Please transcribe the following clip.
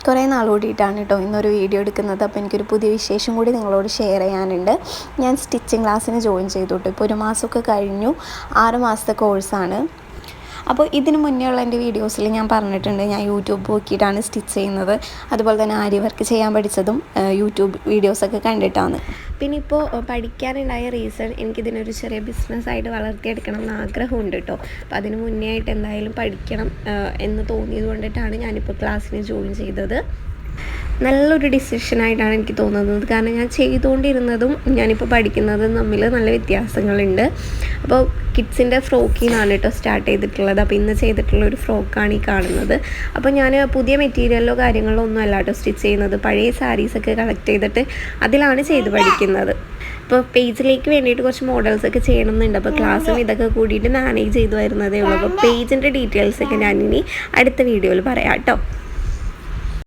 കുറേ നാൾ കൂടിയിട്ടാണ് കേട്ടോ ഇന്നൊരു വീഡിയോ എടുക്കുന്നത്. അപ്പോൾ എനിക്കൊരു പുതിയ വിശേഷം കൂടി നിങ്ങളോട് ഷെയർ ചെയ്യാനുണ്ട്. ഞാൻ സ്റ്റിച്ചിങ് ക്ലാസ്സിന് ജോയിൻ ചെയ്തു കേട്ടോ. ഇപ്പോൾ 1 മാസമൊക്കെ കഴിഞ്ഞു. 6 മാസത്തെ കോഴ്സാണ്. അപ്പോൾ ഇതിന് മുന്നേ ഉള്ള എൻ്റെ വീഡിയോസിൽ ഞാൻ പറഞ്ഞിട്ടുണ്ട്, ഞാൻ യൂട്യൂബ് നോക്കിയിട്ടാണ് സ്റ്റിച്ച് ചെയ്യുന്നത്. അതുപോലെ തന്നെ ആരി വർക്ക് ചെയ്യാൻ പഠിച്ചതും യൂട്യൂബ് വീഡിയോസൊക്കെ കണ്ടിട്ടാണ്. പിന്നെ ഇപ്പോൾ പഠിക്കാനുണ്ടായ റീസൺ, എനിക്കിതിനൊരു ചെറിയ ബിസിനസ്സായിട്ട് വളർത്തിയെടുക്കണം എന്ന് ആഗ്രഹമുണ്ട് കേട്ടോ. അപ്പോൾ അതിന് മുന്നേ ആയിട്ട് എന്തായാലും പഠിക്കണം എന്ന് തോന്നിയത് കൊണ്ടിട്ടാണ് ഞാനിപ്പോൾ ക്ലാസ്സിന് ജോയിൻ ചെയ്തത്. നല്ലൊരു ഡിസിഷനായിട്ടാണ് എനിക്ക് തോന്നുന്നത്. കാരണം ഞാൻ ചെയ്തുകൊണ്ടിരുന്നതും ഞാനിപ്പോൾ പഠിക്കുന്നതും തമ്മിൽ നല്ല വ്യത്യാസങ്ങളുണ്ട്. അപ്പോൾ കിഡ്സിൻ്റെ ഫ്രോക്കിൽ നിന്നാണ് കേട്ടോ സ്റ്റാർട്ട് ചെയ്തിട്ടുള്ളത്. അപ്പോൾ ഇന്ന് ചെയ്തിട്ടുള്ള ഒരു ഫ്രോക്കാണ് ഈ കാണുന്നത്. അപ്പോൾ ഞാൻ പുതിയ മെറ്റീരിയലോ കാര്യങ്ങളോ ഒന്നും അല്ല കേട്ടോ സ്റ്റിച്ച് ചെയ്യുന്നത്. പഴയ സാരീസൊക്കെ കളക്ട് ചെയ്തിട്ട് അതിലാണ് ചെയ്ത് പഠിക്കുന്നത്. ഇപ്പോൾ പേജിലേക്ക് വേണ്ടിയിട്ട് കുറച്ച് മോഡൽസൊക്കെ ചെയ്യണമെന്നുണ്ട്. അപ്പോൾ ക്ലാസ്സും ഇതൊക്കെ കൂടിയിട്ട് മാനേജ് ചെയ്ത് വരുന്നതേ ഉള്ളൂ. അപ്പോൾ പേജിൻ്റെ ഡീറ്റെയിൽസൊക്കെ ഞാനിനി അടുത്ത വീഡിയോയിൽ പറയാം കേട്ടോ.